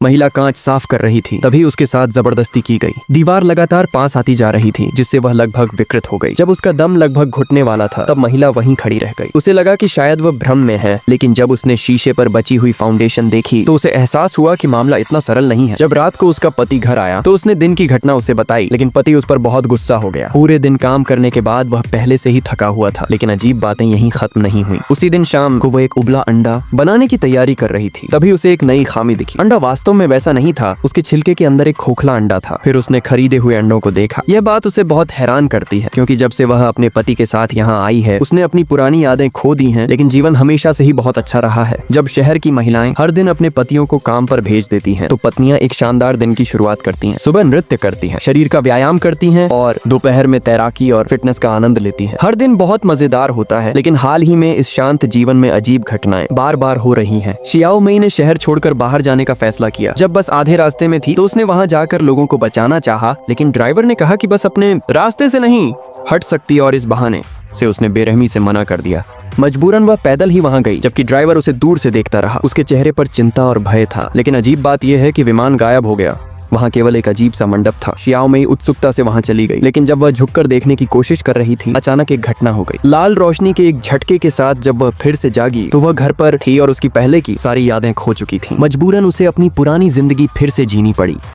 महिला कांच साफ कर रही थी, तभी उसके साथ जबरदस्ती की गई। दीवार लगातार पास आती जा रही थी, जिससे वह लगभग विकृत हो गई। जब उसका दम लगभग घुटने वाला था, तब महिला वहीं खड़ी रह गई। उसे लगा कि शायद वह भ्रम में है, लेकिन जब उसने शीशे पर बची हुई फाउंडेशन देखी तो उसे एहसास हुआ कि मामला इतना सरल नहीं है। जब रात को उसका पति घर आया तो उसने दिन की घटना उसे बताई, लेकिन पति उस पर बहुत गुस्सा हो गया। पूरे दिन काम करने के बाद वह पहले से ही थका हुआ था, लेकिन अजीब बातें यहीं खत्म नहीं हुई। उसी दिन शाम को वह एक उबला अंडा बनाने की तैयारी कर रही थी, तभी उसे एक नई खामी दिखी। अंडा वास्तव में वैसा नहीं था, उसके छिलके के अंदर एक खोखला अंडा था। फिर उसने खरीदे हुए अंडों को देखा। यह बात उसे बहुत हैरान करती है, क्योंकि जब से वह अपने पति के साथ यहाँ आई है, उसने अपनी पुरानी यादें खो दी हैं, लेकिन जीवन हमेशा से ही बहुत अच्छा रहा है। जब शहर की महिलाएं हर दिन अपने पतियों को काम पर भेज देती हैं, तो पत्नियां एक शानदार दिन की शुरुआत करती हैं। सुबह नृत्य करती हैं, शरीर का व्यायाम करती हैं और दोपहर में तैराकी और फिटनेस का आनंद लेती हैं। हर दिन बहुत मजेदार होता है, लेकिन हाल ही में इस शांत जीवन में अजीब घटनाएं बार बार हो रही हैं। शियाओ मई ने शहर छोड़कर बाहर जाने का फैसला किया। जब बस आधे रास्ते में थी तो उसने वहां जाकर लोगों को बचाना चाहा, लेकिन ड्राइवर ने कहा कि बस अपने रास्ते से नहीं हट सकती, और इस बहाने से उसने बेरहमी से मना कर दिया। मजबूरन वह पैदल ही वहां गई, जबकि ड्राइवर उसे दूर से देखता रहा। उसके चेहरे पर चिंता और भय था, लेकिन अजीब बात यह है कि विमान गायब हो गया। वहां केवल एक अजीब सा मंडप था। शियाओ मई उत्सुकता से वहां चली गई, लेकिन जब वह झुककर देखने की कोशिश कर रही थी, अचानक एक घटना हो गई। लाल रोशनी के एक झटके के साथ जब वह फिर से जागी तो वह घर पर थी और उसकी पहले की सारी यादें खो चुकी थीं। मजबूरन उसे अपनी पुरानी जिंदगी फिर से जीनी पड़ी।